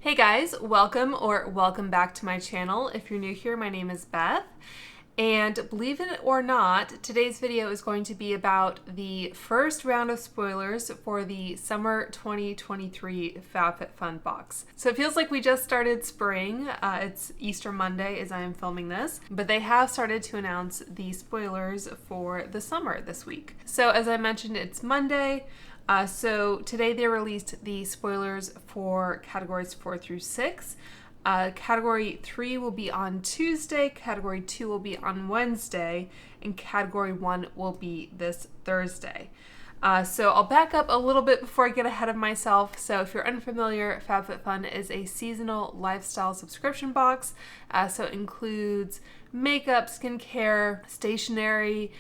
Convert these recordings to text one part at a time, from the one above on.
Hey guys, welcome back to my channel. If you're new here, my name is Beth, and believe it or not, today's video is going to be about the first round of spoilers for the summer 2023 FabFitFun box. So it feels like we just started spring. It's Easter Monday as I am filming this, but they have started to announce the spoilers for the summer this week. So as I mentioned, it's Monday. So today they released the spoilers for categories 4 through 6. Category 3 will be on Tuesday, Category 2 will be on Wednesday, and Category 1 will be this Thursday. So I'll back up a little bit before I get ahead of myself. So if you're unfamiliar, FabFitFun is a seasonal lifestyle subscription box. So it includes makeup, skincare, stationery,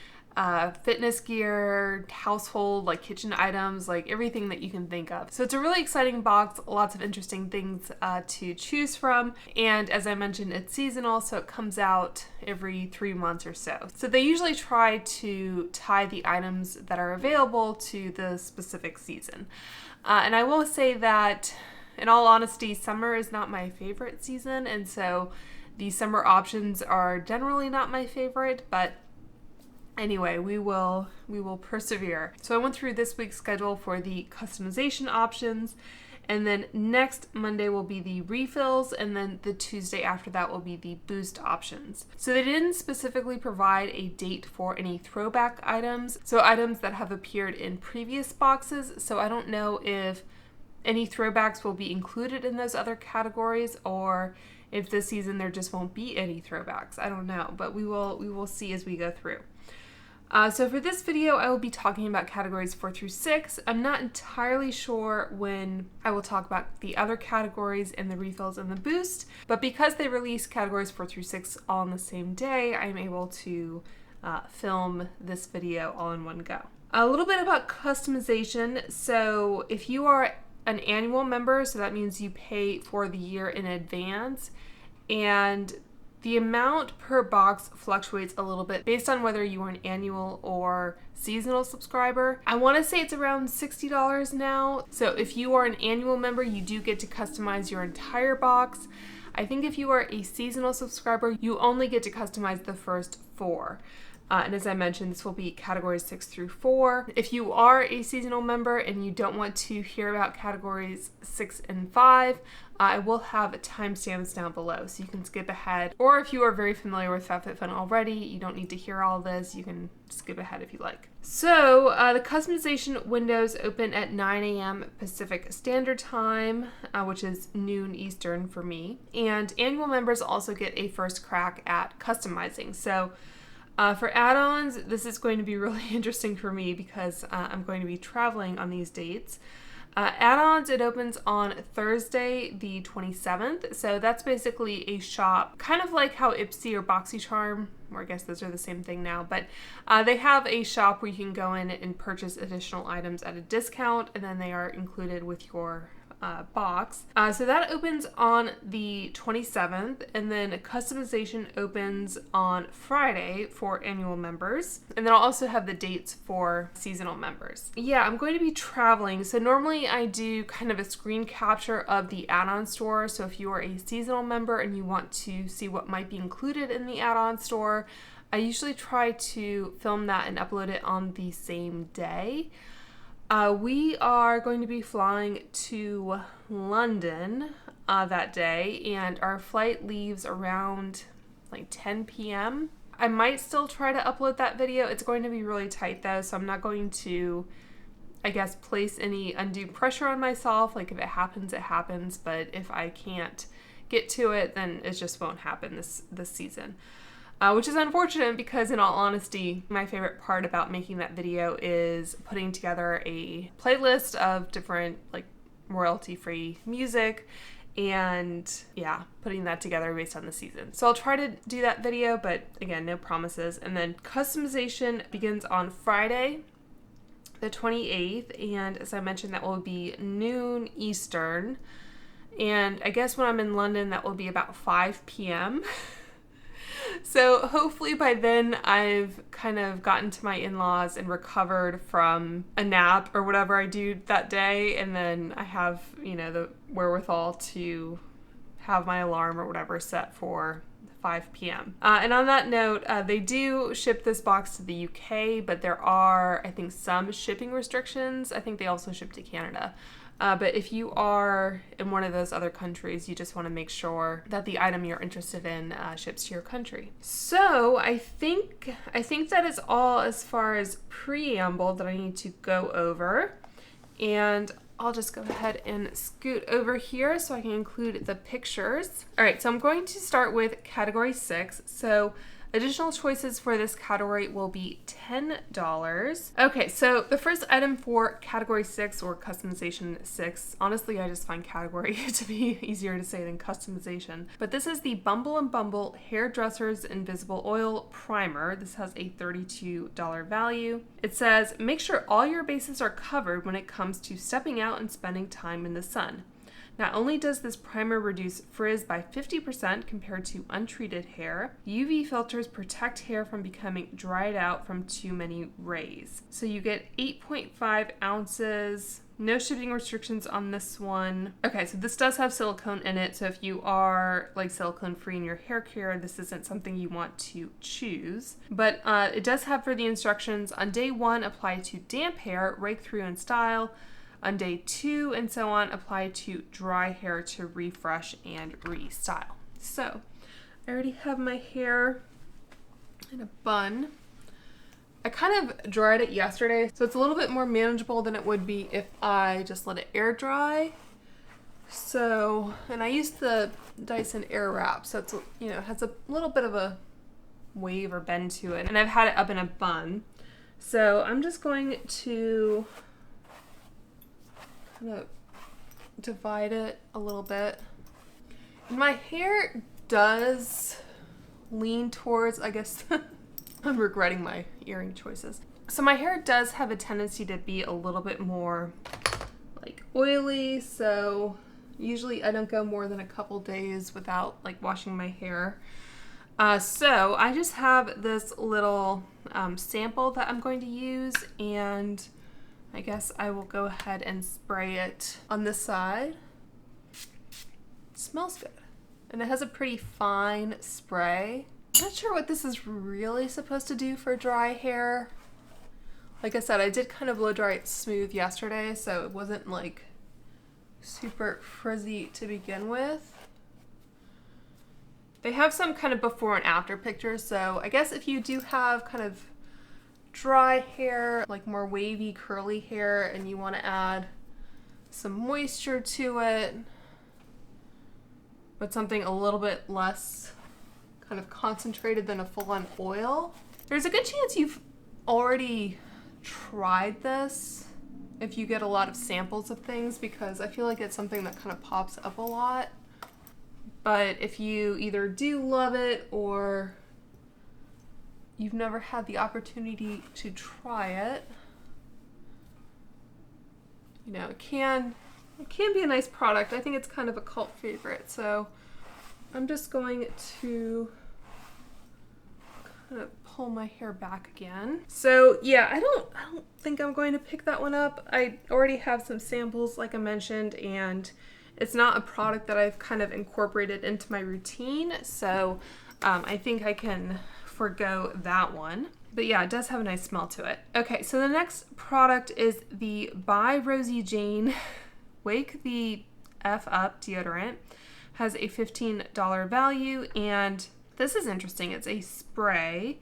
fitness gear, household, like kitchen items, like everything that you can think of. So it's a really exciting box, lots of interesting things to choose from. And as I mentioned, it's seasonal, so it comes out every 3 months or so. So they usually try to tie the items that are available to the specific season. And I will say that, in all honesty, summer is not my favorite season, and so the summer options are generally not my favorite, but anyway, we will persevere. So I went through this week's schedule for the customization options, and then next Monday will be the refills, and then the Tuesday after that will be the boost options. So they didn't specifically provide a date for any throwback items, so items that have appeared in previous boxes. So I don't know if any throwbacks will be included in those other categories, or if this season there just won't be any throwbacks. I don't know, but we will see as we go through. So for this video, I will be talking about categories 4 through 6. I'm not entirely sure when I will talk about the other categories and the refills and the boost, but because they release categories 4 through 6 all on the same day, I'm able to film this video all in one go. A little bit about customization. So if you are an annual member, so that means you pay for the year in advance, and the amount per box fluctuates a little bit based on whether you are an annual or seasonal subscriber. I want to say it's around $60 now. So if you are an annual member, you do get to customize your entire box. I think if you are a seasonal subscriber, you only get to customize the first 4. And as I mentioned, this will be categories 6 through 4. If you are a seasonal member and you don't want to hear about categories 6 and 5, I will have timestamps down below, so you can skip ahead. Or if you are very familiar with FabFitFun already, you don't need to hear all this, you can skip ahead if you like. So the customization windows open at 9 a.m. Pacific Standard Time, which is noon Eastern for me. And annual members also get a first crack at customizing. So for add-ons, this is going to be really interesting for me because I'm going to be traveling on these dates. Add-ons, it opens on Thursday the 27th, so that's basically a shop, kind of like how Ipsy or BoxyCharm, or I guess those are the same thing now, but they have a shop where you can go in and purchase additional items at a discount, and then they are included with your box. So that opens on the 27th, and then customization opens on Friday for annual members, and then I'll also have the dates for seasonal members. Yeah, I'm going to be traveling, so normally I do kind of a screen capture of the add-on store. So if you are a seasonal member and you want to see what might be included in the add-on store, I usually try to film that and upload it on the same day. We are going to be flying to London that day, and our flight leaves around like 10 p.m. I might still try to upload that video. It's going to be really tight though, so I'm not going to, I guess, place any undue pressure on myself. Like if it happens, it happens, but if I can't get to it, then it just won't happen this season. Which is unfortunate because, in all honesty, my favorite part about making that video is putting together a playlist of different like royalty-free music and yeah, putting that together based on the season. So I'll try to do that video, but again, no promises. And then customization begins on Friday the 28th, and as I mentioned, that will be noon Eastern. And I guess when I'm in London, that will be about 5 p.m. So hopefully by then I've kind of gotten to my in-laws and recovered from a nap or whatever I do that day, and then I have, the wherewithal to have my alarm or whatever set for 5 p.m. And on that note, they do ship this box to the UK, but there are, I think, some shipping restrictions. I think they also ship to Canada. But if you are in one of those other countries, you just want to make sure that the item you're interested in ships to your country. So I think that is all as far as preamble that I need to go over. And I'll just go ahead and scoot over here so I can include the pictures. All right, so I'm going to start with category 6. So additional choices for this category will be $10. Okay, so the first item for category 6 or customization 6, honestly, I just find category to be easier to say than customization. But this is the Bumble and Bumble Hairdresser's Invisible Oil Primer. This has a $32 value. It says, make sure all your bases are covered when it comes to stepping out and spending time in the sun. Not only does this primer reduce frizz by 50% compared to untreated hair, UV filters protect hair from becoming dried out from too many rays. So you get 8.5 ounces, no shipping restrictions on this one. Okay, so this does have silicone in it, so if you are like silicone free in your hair care, this isn't something you want to choose. But it does have for the instructions, on day 1, apply to damp hair, rake through and style. On day 2 and so on, apply to dry hair to refresh and restyle. So I already have my hair in a bun. I kind of dried it yesterday, so it's a little bit more manageable than it would be if I just let it air dry. So, and I used the Dyson Airwrap, so it's, it has a little bit of a wave or bend to it, and I've had it up in a bun. So I'm just going to kind of divide it a little bit. And my hair does lean towards, I guess, I'm regretting my earring choices. So my hair does have a tendency to be a little bit more like oily, so usually I don't go more than a couple days without like washing my hair. So I just have this little sample that I'm going to use, and I guess I will go ahead and spray it on this side. It smells good. And it has a pretty fine spray. I'm not sure what this is really supposed to do for dry hair. Like I said, I did kind of blow dry it smooth yesterday, so it wasn't like super frizzy to begin with. They have some kind of before and after pictures, so I guess if you do have kind of dry hair, like more wavy, curly hair, and you want to add some moisture to it, but something a little bit less kind of concentrated than a full-on oil, there's a good chance you've already tried this if you get a lot of samples of things, because I feel like it's something that kind of pops up a lot. But if you either do love it or you've never had the opportunity to try it, it can be a nice product. I think it's kind of a cult favorite. So I'm just going to kind of pull my hair back again. So yeah, I don't think I'm going to pick that one up. I already have some samples, like I mentioned, and it's not a product that I've kind of incorporated into my routine. So I think I can forgo that one. But yeah, it does have a nice smell to it. Okay, so the next product is the by Rosie Jane Wake the F Up deodorant. Has a $15 value, and this is interesting. It's a spray.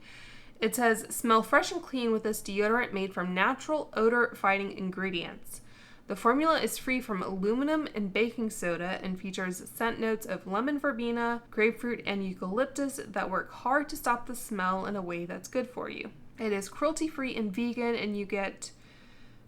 It says, smell fresh and clean with this deodorant made from natural odor-fighting ingredients. The formula is free from aluminum and baking soda and features scent notes of lemon verbena, grapefruit, and eucalyptus that work hard to stop the smell in a way that's good for you. It is cruelty-free and vegan, and you get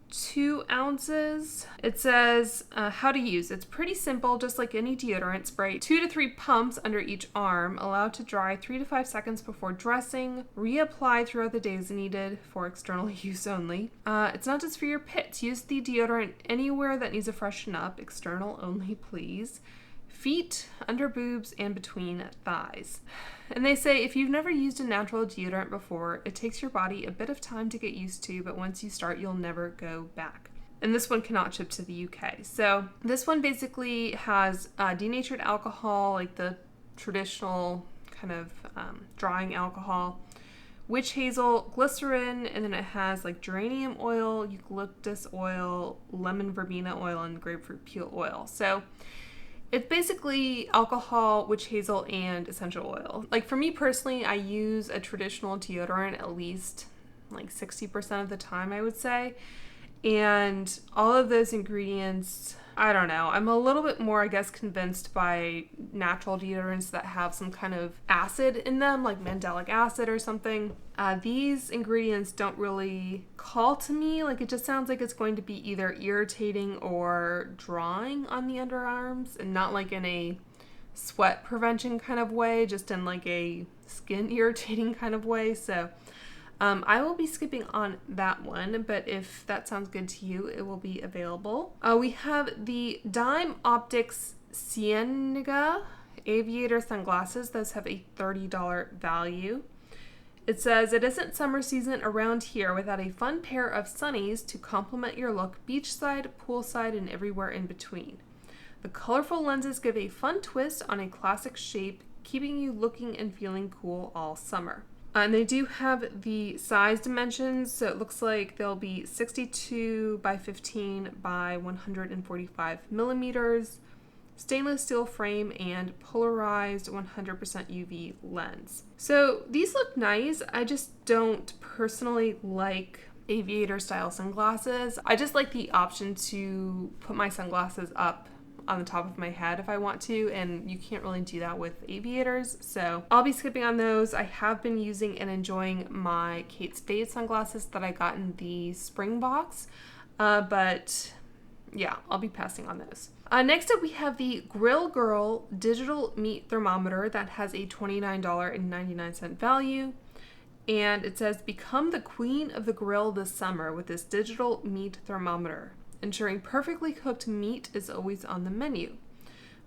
2 ounces. It says how to use. It's pretty simple, just like any deodorant spray. 2 to 3 pumps under each arm, allowed to dry 3 to 5 seconds before dressing. Reapply throughout the day as needed for external use only. It's not just for your pits. Use the deodorant anywhere that needs a freshen up. External only, please. feet, under boobs, and between thighs. And they say if you've never used a natural deodorant before, it takes your body a bit of time to get used to, but once you start, you'll never go back. And this one cannot ship to the UK. So this one basically has denatured alcohol, like the traditional kind of drying alcohol, witch hazel, glycerin, and then it has like geranium oil, eucalyptus oil, lemon verbena oil, and grapefruit peel oil. So it's basically alcohol, witch hazel, and essential oil. Like for me personally, I use a traditional deodorant at least like 60% of the time, I would say. And all of those ingredients, I don't know. I'm a little bit more, I guess, convinced by natural deodorants that have some kind of acid in them, like mandelic acid or something. These ingredients don't really call to me. Like it just sounds like it's going to be either irritating or drying on the underarms, and not like in a sweat prevention kind of way, just in like a skin irritating kind of way. So I will be skipping on that one, but if that sounds good to you, it will be available. We have the Dime Optics Cienega Aviator sunglasses. Those have a $30 value. It says, it isn't summer season around here without a fun pair of sunnies to complement your look beachside, poolside, and everywhere in between. The colorful lenses give a fun twist on a classic shape, keeping you looking and feeling cool all summer. And they do have the size dimensions, so it looks like they'll be 62 by 15 by 145 millimeters, stainless steel frame, and polarized 100% UV lens. So these look nice. I just don't personally like aviator style sunglasses. I just like the option to put my sunglasses up on the top of my head if I want to, and you can't really do that with aviators, so I'll be skipping on those. I have been using and enjoying my Kate Spade sunglasses that I got in the spring box, but yeah, I'll be passing on those. Next up, we have the Grill Girl digital meat thermometer that has a $29.99 value. And it says, become the queen of the grill this summer with this digital meat thermometer. Ensuring perfectly cooked meat is always on the menu.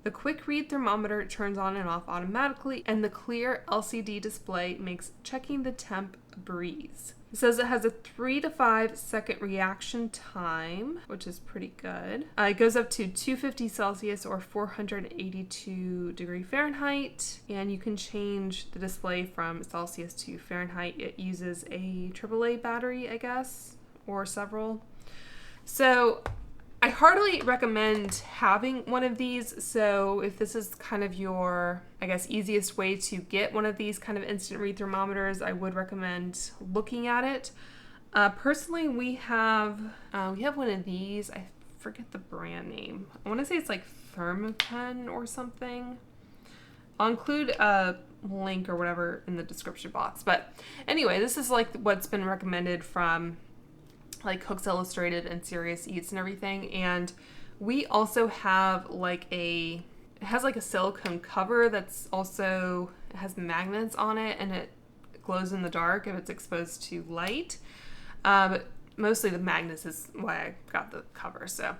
The quick read thermometer turns on and off automatically, and the clear LCD display makes checking the temp a breeze. It says it has a 3 to 5 second reaction time, which is pretty good. It goes up to 250 Celsius or 482 degree Fahrenheit, and you can change the display from Celsius to Fahrenheit. It uses a AAA battery, I guess, or several. So I heartily recommend having one of these. So if this is kind of your, I guess, easiest way to get one of these kind of instant read thermometers, I would recommend looking at it. Personally, we have one of these. I forget the brand name. I want to say it's like Thermometer or something. I'll include a link or whatever in the description box. But anyway, this is like what's been recommended from like Cooks Illustrated and Serious Eats and everything. And we also have like it has like a silicone cover that's also, it has magnets on it, and it glows in the dark if it's exposed to light. But mostly the magnets is why I got the cover. So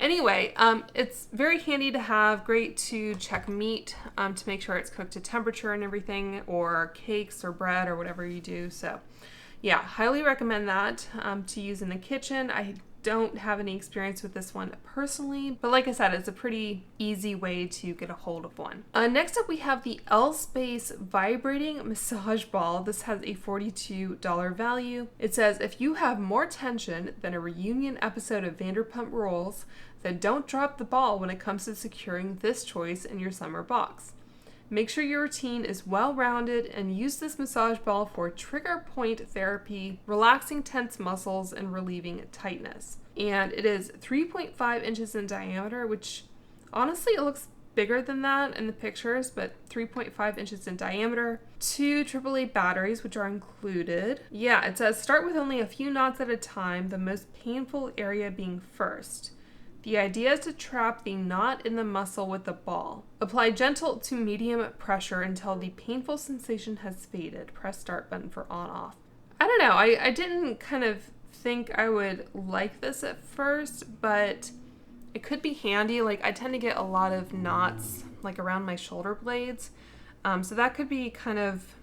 anyway, it's very handy to have, great to check meat, to make sure it's cooked to temperature and everything, or cakes or bread or whatever you do. So yeah, highly recommend that to use in the kitchen. I don't have any experience with this one personally, but like I said, it's a pretty easy way to get a hold of one. Next up, we have the L-Space Vibrating Massage Ball. This has a $42 value. It says, if you have more tension than a reunion episode of Vanderpump Rules, then don't drop the ball when it comes to securing this choice in your summer box. Make sure your routine is well-rounded and use this massage ball for trigger point therapy, relaxing tense muscles, and relieving tightness. And it is 3.5 inches in diameter, which honestly, it looks bigger than that in the pictures, but 3.5 inches in diameter. 2 AAA batteries, which are included. Yeah, it says start with only a few knots at a time, the most painful area being first. The idea is to trap the knot in the muscle with the ball. Apply gentle to medium pressure until the painful sensation has faded. Press start button for on-off. I don't know, I didn't kind of think I would like this at first, but it could be handy. Like I tend to get a lot of knots like around my shoulder blades. So that could be kind of,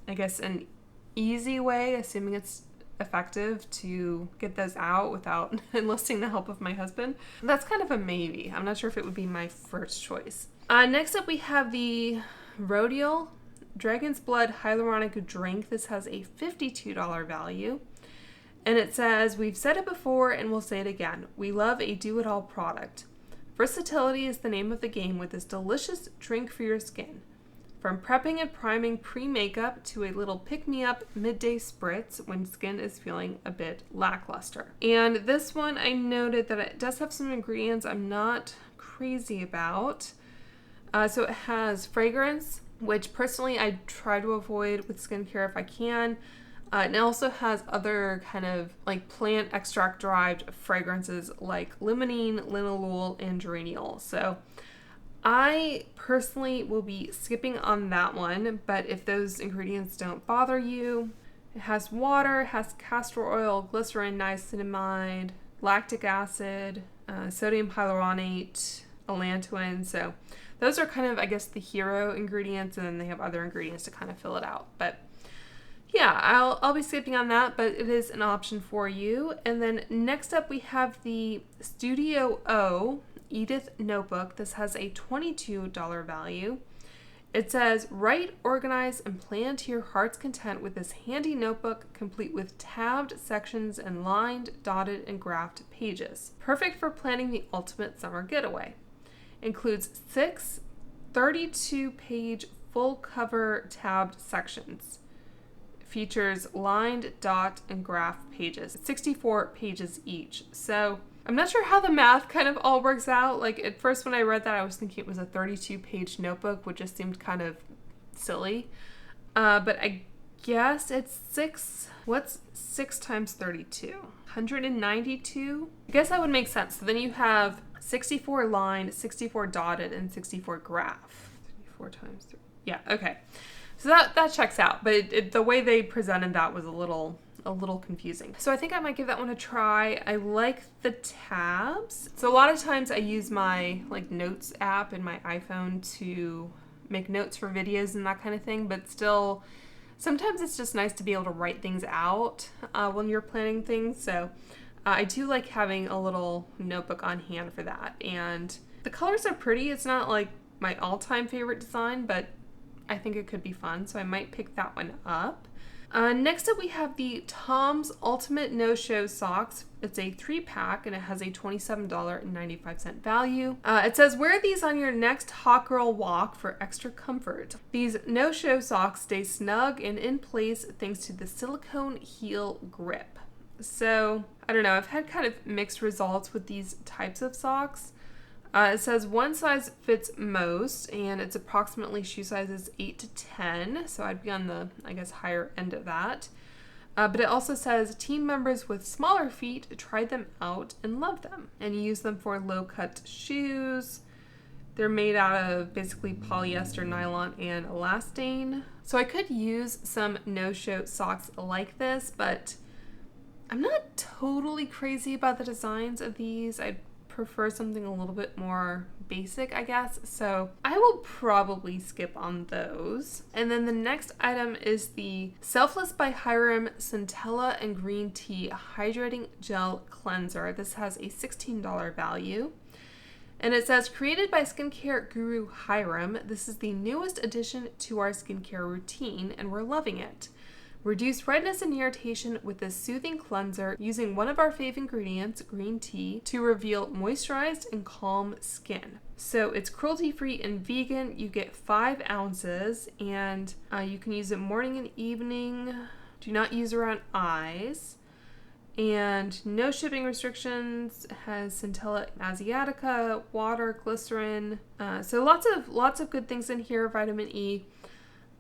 I guess, an easy way, assuming it's effective, to get those out without enlisting the help of my husband. That's kind of a maybe. I'm not sure if it would be my first choice. Next up we have the Rodial Dragon's Blood Hyaluronic Drink. This has a $52 value. And it says, we've said it before and we'll say it again. We love a do-it-all product. Versatility is the name of the game with this delicious drink for your skin. From prepping and priming pre-makeup to a little pick-me-up midday spritz when skin is feeling a bit lackluster. And this one, I noted that it does have some ingredients I'm not crazy about. So it has fragrance, which personally I try to avoid with skincare if I can. And it also has other kind of like plant extract derived fragrances like limonene, linalool, and geraniol. So I personally will be skipping on that one, but if those ingredients don't bother you, it has water, has castor oil, glycerin, niacinamide, lactic acid, sodium hyaluronate, allantoin. So those are kind of, I guess, the hero ingredients, and then they have other ingredients to kind of fill it out. But yeah, I'll be skipping on that, but it is an option for you. And then next up we have the Studio O Edith Notebook. This has a $22 value. It says, write, organize, and plan to your heart's content with this handy notebook, complete with tabbed sections and lined, dotted, and graphed pages. Perfect for planning the ultimate summer getaway. Includes 6 32-page full cover tabbed sections. Features lined, dot, and graph pages, 64 pages each. So I'm not sure how the math kind of all works out. Like at first when I read that, I was thinking it was a 32-page notebook, which just seemed kind of silly. But I guess it's 6, what's 6 times 32? 192? I guess that would make sense. So then you have 64 lined, 64 dotted, and 64 graph. 34 times 3. Yeah, okay. So that checks out, but the way they presented that was a little confusing. So I think I might give that one a try. I like the tabs. So a lot of times I use my like notes app in my iPhone to make notes for videos and that kind of thing, but still sometimes it's just nice to be able to write things out when you're planning things. So I do like having a little notebook on hand for that. And the colors are pretty. It's not like my all-time favorite design, but I think it could be fun, so I might pick that one up. Next up we have the Tom's Ultimate No-Show Socks. It's a 3-pack and it has a $27.95 value. It says, wear these on your next hot girl walk for extra comfort. These no-show socks stay snug and in place thanks to the silicone heel grip. So, I don't know, I've had kind of mixed results with these types of socks. It says one size fits most, and it's approximately shoe sizes 8 to 10, so I'd be on the, I guess, higher end of that. But it also says team members with smaller feet tried them out and loved them, and you use them for low-cut shoes. They're made out of basically polyester, nylon, and elastane. So I could use some no-show socks like this, but I'm not totally crazy about the designs of these. I prefer something a little bit more basic, I guess. So I will probably skip on those. And then the next item is the Selfless by Hyram Centella and Green Tea Hydrating Gel Cleanser. This has a $16 value. And it says, created by skincare guru Hyram, this is the newest addition to our skincare routine, and we're loving it. Reduce redness and irritation with this soothing cleanser using one of our fave ingredients, green tea, to reveal moisturized and calm skin. So it's cruelty-free and vegan. You get 5 ounces and you can use it morning and evening. Do not use around eyes. And no shipping restrictions. Has Centella asiatica, water, glycerin. So lots of good things in here. Vitamin E.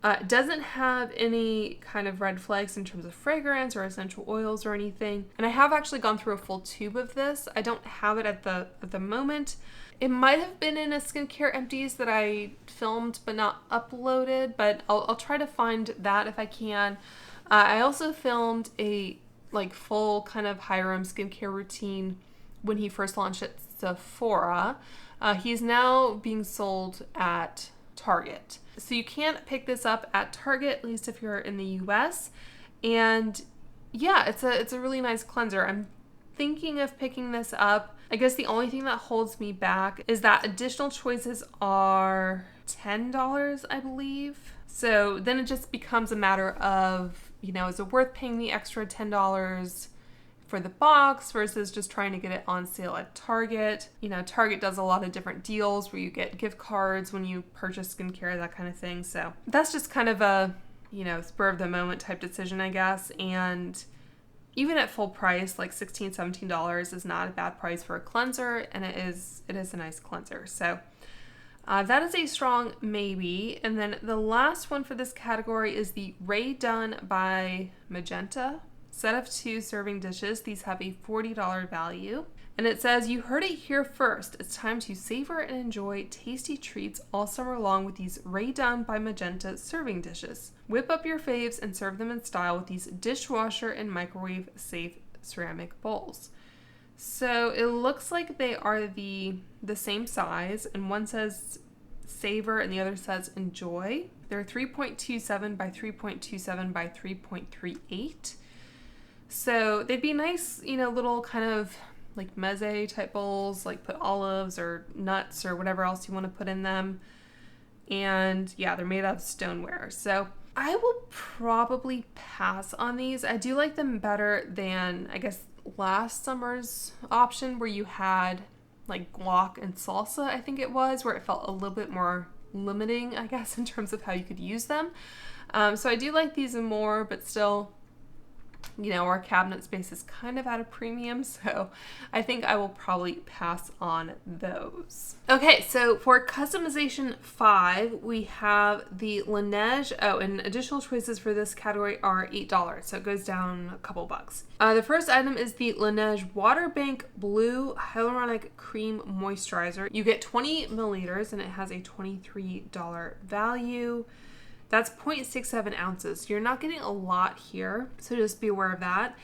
It doesn't have any kind of red flags in terms of fragrance or essential oils or anything. And I have actually gone through a full tube of this. I don't have it at the moment. It might have been in a skincare empties that I filmed but not uploaded, but I'll try to find that if I can. I also filmed a full kind of Hyram skincare routine when he first launched it Sephora. He's now being sold at Target. So you can't pick this up at Target, at least if you're in the US. And yeah, it's a really nice cleanser. I'm thinking of picking this up. I guess the only thing that holds me back is that additional choices are $10, I believe. So then it just becomes a matter of, is it worth paying the extra $10 for the box versus just trying to get it on sale at Target? Target does a lot of different deals where you get gift cards when you purchase skincare, that kind of thing. So that's just kind of a, spur of the moment type decision, I guess. And even at full price, like $16, $17 is not a bad price for a cleanser, and it is a nice cleanser. So that is a strong maybe. And then the last one for this category is the Dunn by Magenta. Set of 2 serving dishes. These have a $40 value. And it says, you heard it here first. It's time to savor and enjoy tasty treats all summer long with these Dunn by Magenta serving dishes. Whip up your faves and serve them in style with these dishwasher and microwave safe ceramic bowls. So it looks like they are the same size, and one says savor and the other says enjoy. They're 3.27 by 3.27 by 3.38. So they'd be nice, little kind of like meze type bowls, like put olives or nuts or whatever else you want to put in them. And yeah, they're made out of stoneware. So I will probably pass on these. I do like them better than, I guess, last summer's option where you had like guac and salsa, I think it was, where it felt a little bit more limiting, I guess, in terms of how you could use them. So I do like these more, but still, our cabinet space is kind of at a premium, so I think I will probably pass on those. Okay, so for customization 5, we have the Laneige. Oh, and additional choices for this category are $8, so it goes down a couple bucks. The first item is the Laneige Water Bank Blue Hyaluronic Cream Moisturizer. You get 20 milliliters, and it has a $23 value. That's 0.67 ounces. You're not getting a lot here, so just be aware of that.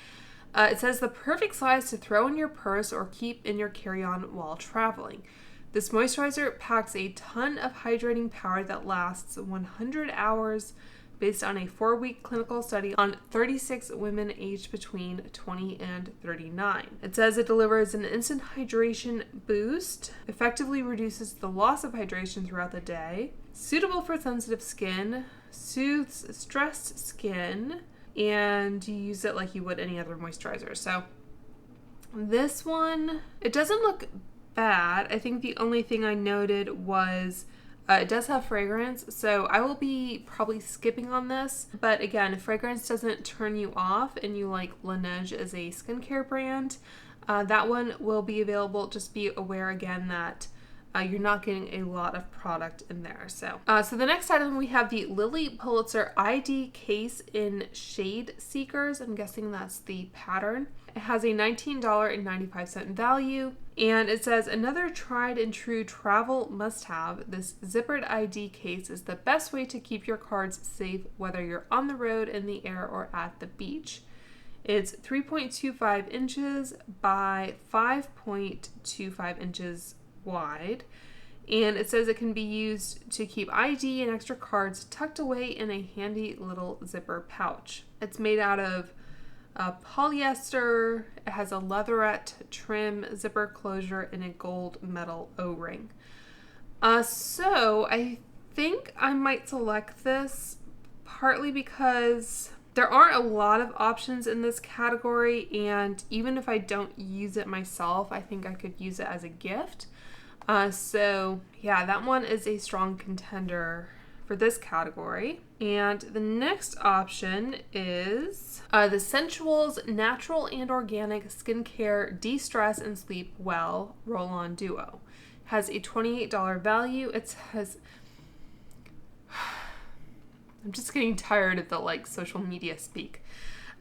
It says the perfect size to throw in your purse or keep in your carry-on while traveling. This moisturizer packs a ton of hydrating power that lasts 100 hours based on a 4-week clinical study on 36 women aged between 20 and 39. It says it delivers an instant hydration boost, effectively reduces the loss of hydration throughout the day, suitable for sensitive skin, soothes stressed skin, and you use it like you would any other moisturizer. So this one, it doesn't look bad. I think the only thing I noted was it does have fragrance, so I will be probably skipping on this. But again, if fragrance doesn't turn you off and you like Laneige as a skincare brand, that one will be available. Just be aware again that you're not getting a lot of product in there. So the next item, we have the Lily Pulitzer ID case in Shade Seekers. I'm guessing that's the pattern. It has a $19.95 value, and it says, another tried and true travel must-have. This zippered ID case is the best way to keep your cards safe, whether you're on the road, in the air, or at the beach. It's 3.25 inches by 5.25 inches wide, and it says it can be used to keep ID and extra cards tucked away in a handy little zipper pouch. It's made out of polyester. It has a leatherette trim, zipper closure, and a gold metal O-ring. So I think I might select this partly because there aren't a lot of options in this category, and even if I don't use it myself, I think I could use it as a gift. So yeah, that one is a strong contender for this category. And the next option is the Sensuals Natural and Organic Skincare De-Stress and Sleep Well Roll-On Duo. Has a $28 value. It says, I'm just getting tired of the social media speak.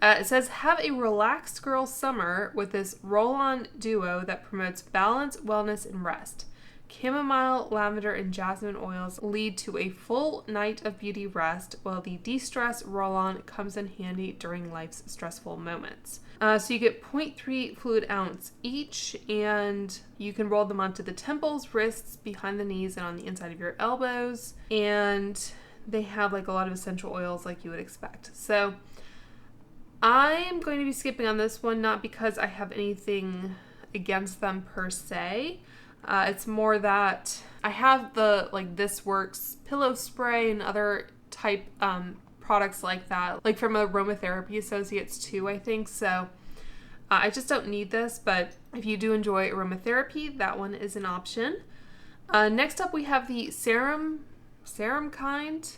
It says, have a relaxed girl summer with this roll-on duo that promotes balance, wellness, and rest. Chamomile, lavender, and jasmine oils lead to a full night of beauty rest, while the de-stress roll-on comes in handy during life's stressful moments. So you get 0.3 fluid ounce each, and you can roll them onto the temples, wrists, behind the knees, and on the inside of your elbows. And they have like a lot of essential oils like you would expect. So I'm going to be skipping on this one, not because I have anything against them per se. It's more that I have the This Works pillow spray and other type products like that, like from Aromatherapy Associates too, I think. So I just don't need this, but if you do enjoy aromatherapy, that one is an option. Next up, we have the serum kind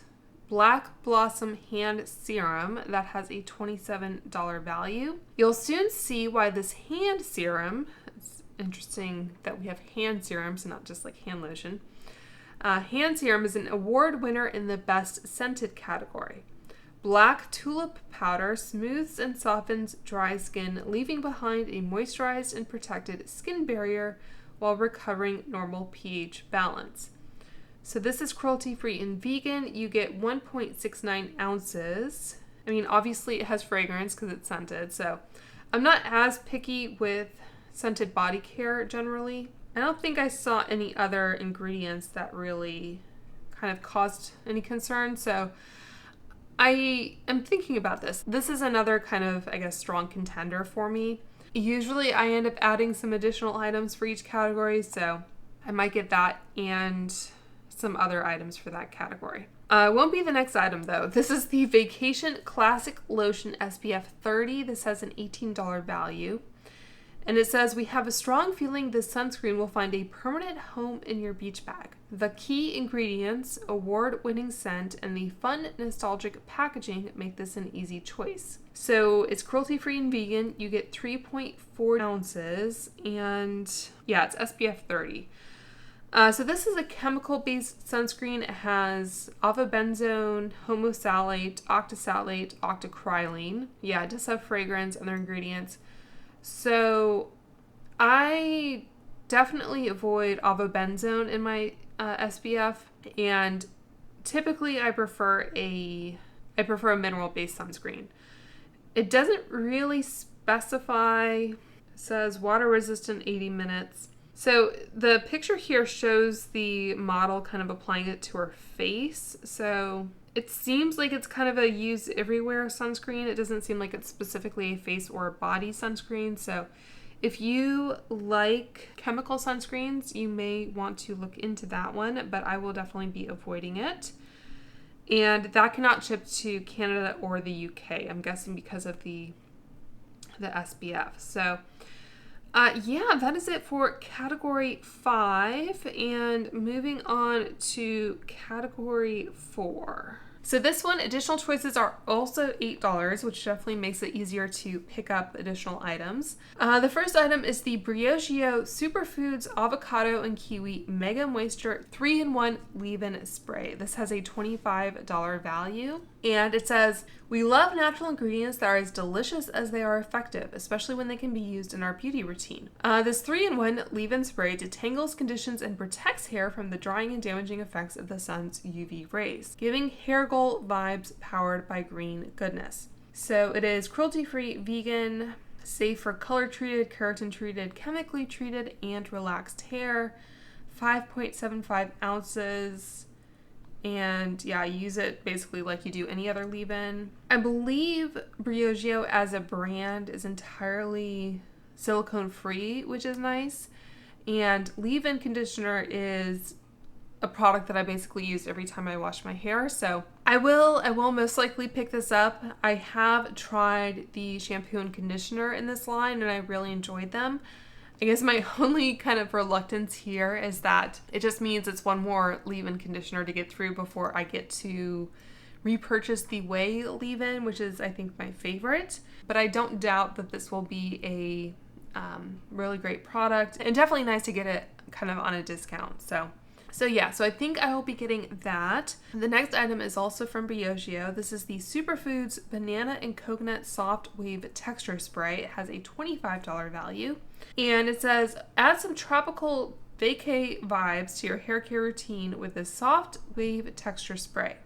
Black Blossom Hand Serum that has a $27 value. You'll soon see why this hand serum, it's interesting that we have hand serums and not just like hand lotion. Hand serum is an award winner in the best scented category. Black tulip powder smooths and softens dry skin, leaving behind a moisturized and protected skin barrier while recovering normal pH balance. So this is cruelty-free and vegan. You get 1.69 ounces. I mean, obviously it has fragrance because it's scented, so I'm not as picky with scented body care generally. I don't think I saw any other ingredients that really kind of caused any concern, so I am thinking about this. This is another kind of, I guess, strong contender for me. Usually I end up adding some additional items for each category, so I might get that and some other items for that category. Won't be the next item though. This is the Vacation Classic Lotion SPF 30. This has an $18 value. And it says, we have a strong feeling this sunscreen will find a permanent home in your beach bag. The key ingredients, award-winning scent, and the fun, nostalgic packaging make this an easy choice. So it's cruelty-free and vegan. You get 3.4 ounces, and yeah, it's SPF 30. So this is a chemical-based sunscreen. It has avobenzone, homosalate, octisalate, octocrylene. Yeah, it does have fragrance and other ingredients. So I definitely avoid avobenzone in my SPF, and typically I prefer a mineral-based sunscreen. It doesn't really specify. It says water resistant 80 minutes. So the picture here shows the model kind of applying it to her face. So it seems like it's kind of a use everywhere sunscreen. It doesn't seem like it's specifically a face or a body sunscreen. So if you like chemical sunscreens, you may want to look into that one, but I will definitely be avoiding it. And that cannot ship to Canada or the UK, I'm guessing because of the SPF. So yeah, that is it for category 5, and moving on to category 4. So this one, additional choices are also $8, which definitely makes it easier to pick up additional items. The first item is the Briogeo Superfoods Avocado and Kiwi Mega Moisture 3-in-1 Leave-In Spray. This has a $25 value. And it says, we love natural ingredients that are as delicious as they are effective, especially when they can be used in our beauty routine. This 3-in-1 leave-in spray detangles, conditions, and protects hair from the drying and damaging effects of the sun's UV rays, giving hair goal vibes powered by green goodness. So it is cruelty-free, vegan, safe for color-treated, keratin-treated, chemically treated, and relaxed hair. 5.75 ounces. And yeah, use it basically like you do any other leave-in. I believe Briogeo as a brand is entirely silicone-free, which is nice. And leave-in conditioner is a product that I basically use every time I wash my hair. So I will most likely pick this up. I have tried the shampoo and conditioner in this line and I really enjoyed them. I guess my only kind of reluctance here is that it just means it's one more leave-in conditioner to get through before I get to repurchase the Way leave-in, which is I think my favorite. But I don't doubt that this will be a really great product and definitely nice to get it kind of on a discount. So yeah, so I think I will be getting that. The next item is also from Briogeo. This is the Superfoods Banana and Coconut Soft Wave Texture Spray. It has a $25 value. And it says, add some tropical vacay vibes to your hair care routine with this soft wave texture spray.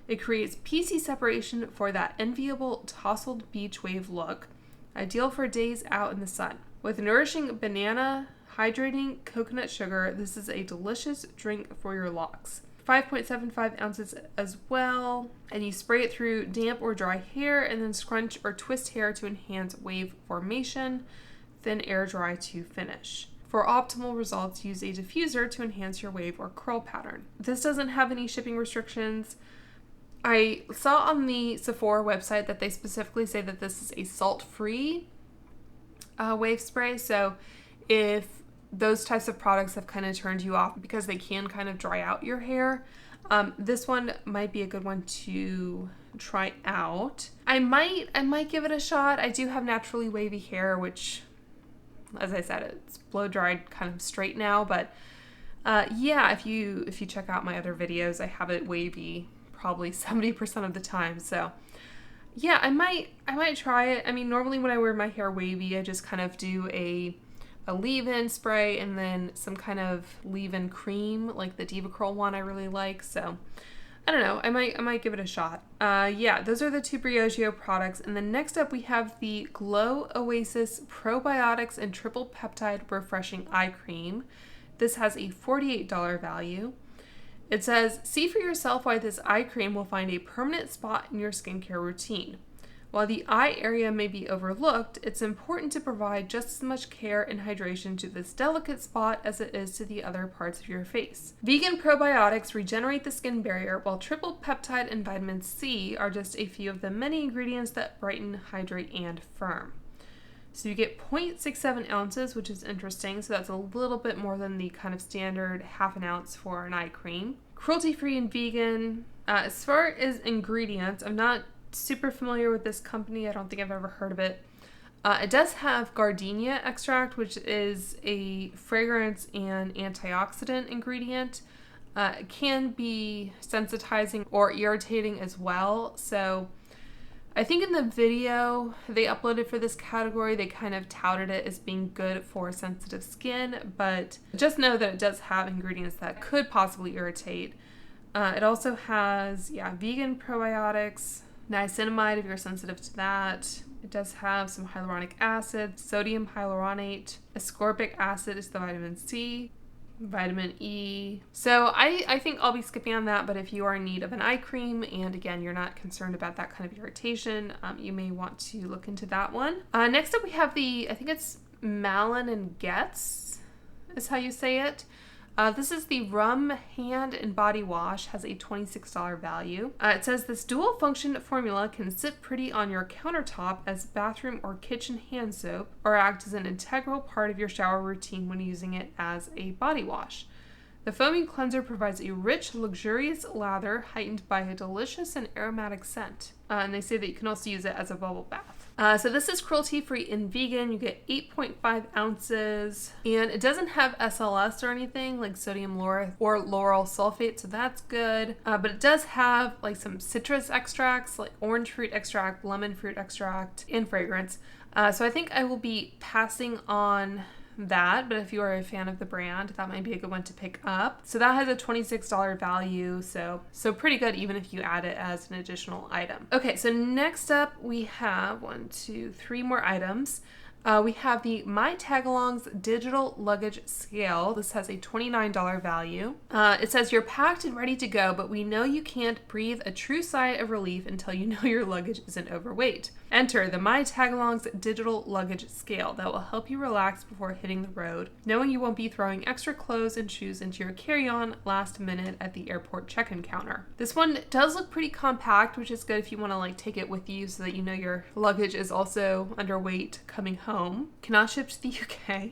It creates piecey separation for that enviable tousled beach wave look, ideal for days out in the sun. With nourishing banana, hydrating coconut sugar, this is a delicious drink for your locks. 5.75 ounces as well, and you spray it through damp or dry hair and then scrunch or twist hair to enhance wave formation, then air dry to finish. For optimal results, use a diffuser to enhance your wave or curl pattern. This doesn't have any shipping restrictions. I saw on the Sephora website that they specifically say that this is a salt-free wave spray, so if those types of products have kind of turned you off because they can kind of dry out your hair, this one might be a good one to try out. I might give it a shot. I do have naturally wavy hair, which, as I said, it's blow dried kind of straight now, but yeah, if you check out my other videos, I have it wavy probably 70% of the time. So yeah, I might try it. I mean, normally when I wear my hair wavy, I just kind of do a leave-in spray and then some kind of leave-in cream, like the Diva Curl one I really like. So I don't know, I might give it a shot. Yeah, those are the two Briogeo products. And then next up we have the Glow Oasis Probiotics and Triple Peptide Refreshing Eye Cream. This has a $48 value. It says, see for yourself why this eye cream will find a permanent spot in your skincare routine. While the eye area may be overlooked, it's important to provide just as much care and hydration to this delicate spot as it is to the other parts of your face. Vegan probiotics regenerate the skin barrier, while triple peptide and vitamin C are just a few of the many ingredients that brighten, hydrate, and firm. So you get 0.67 ounces, which is interesting. So that's a little bit more than the kind of standard half an ounce for an eye cream. Cruelty-free and vegan. As far as ingredients, I'm not super familiar with this company. I don't think I've ever heard of it. It does have gardenia extract, which is a fragrance and antioxidant ingredient. It can be sensitizing or irritating as well. So I think in the video they uploaded for this category, they kind of touted it as being good for sensitive skin, but just know that it does have ingredients that could possibly irritate. It also has, vegan probiotics, niacinamide if you're sensitive to that. It does have some hyaluronic acid, sodium hyaluronate, ascorbic acid is the vitamin C, vitamin E. So I think I'll be skipping on that, but if you are in need of an eye cream and again you're not concerned about that kind of irritation, you may want to look into that one. Next up we have I think it's Malin and Getz is how you say it. This is the Rum Hand and Body Wash, has a $26 value. It says this dual function formula can sit pretty on your countertop as bathroom or kitchen hand soap, or act as an integral part of your shower routine when using it as a body wash. The foaming cleanser provides a rich, luxurious lather heightened by a delicious and aromatic scent. And they say that you can also use it as a bubble bath. So this is cruelty-free and vegan. You get 8.5 ounces. And it doesn't have SLS or anything like sodium lauryl or lauryl sulfate, so that's good. But it does have like some citrus extracts, like orange fruit extract, lemon fruit extract, and fragrance. So I think I will be passing on that, but if you are a fan of the brand, that might be a good one to pick up. So that has a $26 value, so pretty good even if you add it as an additional item. Okay, so next up we have 3 more items. We have the My Tagalongs Digital Luggage Scale. This has a $29 value. It says you're packed and ready to go, but we know you can't breathe a true sigh of relief until you know your luggage isn't overweight. Enter the My Tagalongs Digital Luggage Scale that will help you relax before hitting the road, knowing you won't be throwing extra clothes and shoes into your carry-on last minute at the airport check-in counter. This one does look pretty compact, which is good if you want to like take it with you so that you know your luggage is also underweight coming home. Cannot ship to the UK.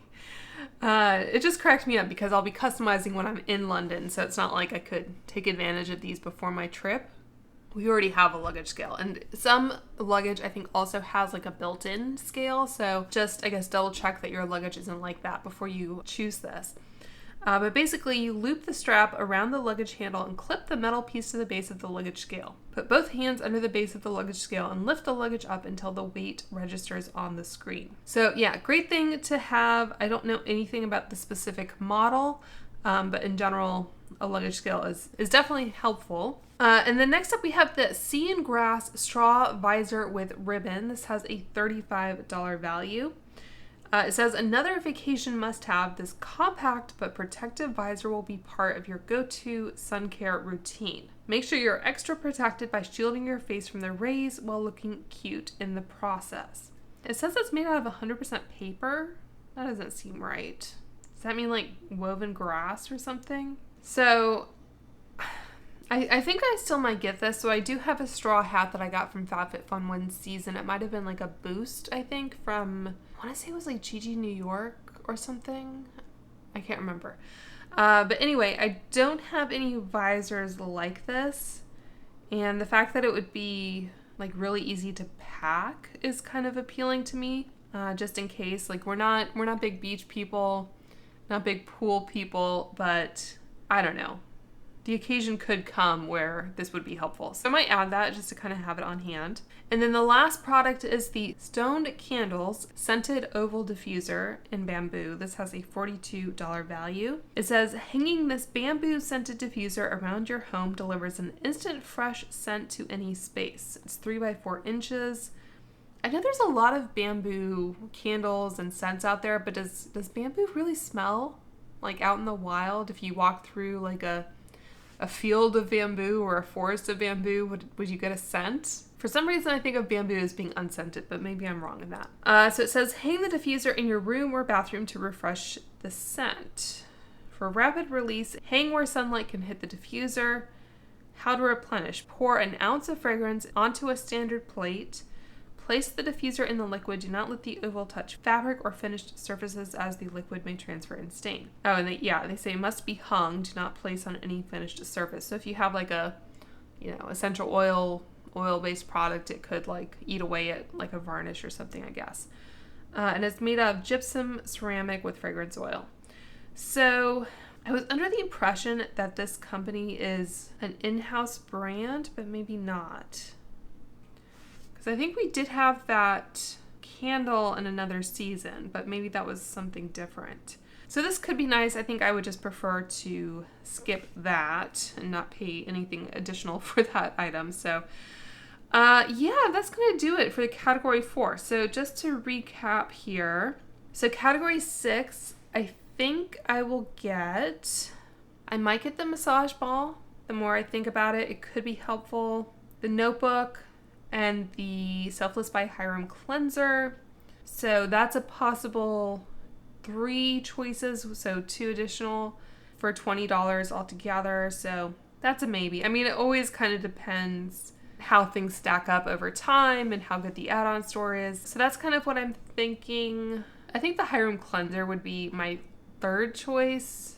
It just cracked me up because I'll be customizing when I'm in London, so it's not like I could take advantage of these before my trip. We already have a luggage scale, and some luggage I think also has like a built-in scale, so just I guess double check that your luggage isn't like that before you choose this. But basically, you loop the strap around the luggage handle and clip the metal piece to the base of the luggage scale. Put both hands under the base of the luggage scale and lift the luggage up until the weight registers on the screen. So yeah, great thing to have. I don't know anything about the specific model, but in general, a luggage scale is definitely helpful. And then next up we have the Sea and Grass Straw Visor with Ribbon. This has a $35 value. It says, another vacation must-have, this compact but protective visor will be part of your go-to sun care routine. Make sure you're extra protected by shielding your face from the rays while looking cute in the process. It says it's made out of 100% paper. That doesn't seem right. Does that mean like woven grass or something? So I think I still might get this. So I do have a straw hat that I got from FabFitFun one season. It might have been like a boost, I think, from, I want to say it was like Gigi New York or something. I can't remember. But anyway, I don't have any visors like this. And the fact that it would be like really easy to pack is kind of appealing to me. Just in case, like we're not big beach people, not big pool people, but I don't know. The occasion could come where this would be helpful. So I might add that just to kind of have it on hand. And then the last product is the Stoned Candles Scented Oval Diffuser in Bamboo. This has a $42 value. It says, hanging this bamboo scented diffuser around your home delivers an instant fresh scent to any space. It's 3 by 4 inches. I know there's a lot of bamboo candles and scents out there, but does bamboo really smell like out in the wild? If you walk through like a field of bamboo or a forest of bamboo, would you get a scent? For some reason, I think of bamboo as being unscented, but maybe I'm wrong in that. So it says, hang the diffuser in your room or bathroom to refresh the scent. For rapid release, hang where sunlight can hit the diffuser. How to replenish. Pour an ounce of fragrance onto a standard plate. Place the diffuser in the liquid. Do not let the oval touch fabric or finished surfaces as the liquid may transfer and stain. Oh, and they say must be hung. Do not place on any finished surface. So if you have like a, essential oil-based product, it could like eat away at like a varnish or something, I guess. And it's made of gypsum ceramic with fragrance oil. So I was under the impression that this company is an in-house brand, but maybe not. I think we did have that candle in another season, but maybe that was something different. So this could be nice. I think I would just prefer to skip that and not pay anything additional for that item. So yeah, that's going to do it for the category 4. So just to recap here. So category 6, I think I might get the massage ball. The more I think about it, it could be helpful. The notebook and the Selfless by Hyram cleanser. So that's a possible 3 choices, so 2 additional for $20 altogether. So that's a maybe. I mean, it always kind of depends how things stack up over time and how good the add-on store is. So that's kind of what I'm thinking. I think the Hyram cleanser would be my 3rd choice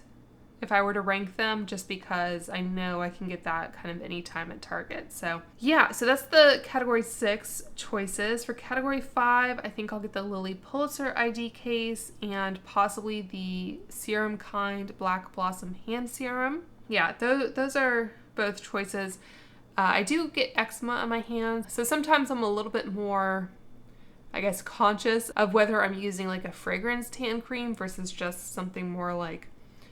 if I were to rank them, just because I know I can get that kind of anytime at Target. So yeah, so that's the category 6 choices. For category 5, I think I'll get the Lily Pulitzer ID case and possibly the Serum Kind Black Blossom Hand Serum. Yeah, those are both choices. I do get eczema on my hands, so sometimes I'm a little bit more, I guess, conscious of whether I'm using like a fragrance tan cream versus just something more like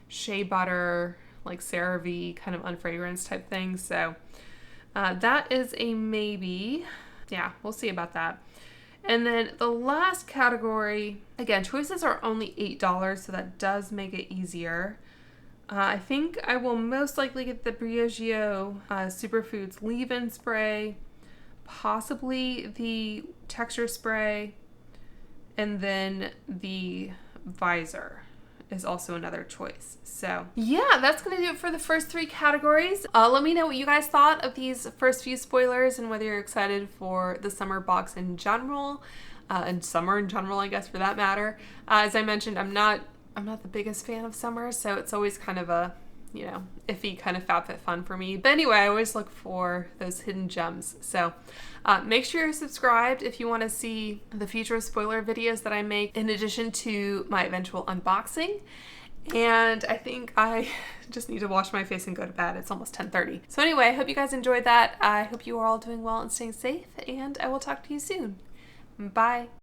shea butter, like CeraVe, kind of unfragranced type thing. So that is a maybe. Yeah, we'll see about that. And then the last category, again, choices are only $8, so that does make it easier. I think I will most likely get the Briogeo Superfoods leave-in spray, possibly the texture spray, and then the visor is also another choice. So yeah, that's gonna do it for the first 3 categories. Let me know what you guys thought of these first few spoilers and whether you're excited for the summer box in general, and summer in general, I guess, for that matter. As I mentioned, I'm not the biggest fan of summer, so it's always kind of a, iffy kind of FabFitFun for me. But anyway, I always look for those hidden gems. So make sure you're subscribed if you want to see the future spoiler videos that I make in addition to my eventual unboxing. And I think I just need to wash my face and go to bed. It's almost 10:30. So anyway, I hope you guys enjoyed that. I hope you are all doing well and staying safe, and I will talk to you soon. Bye.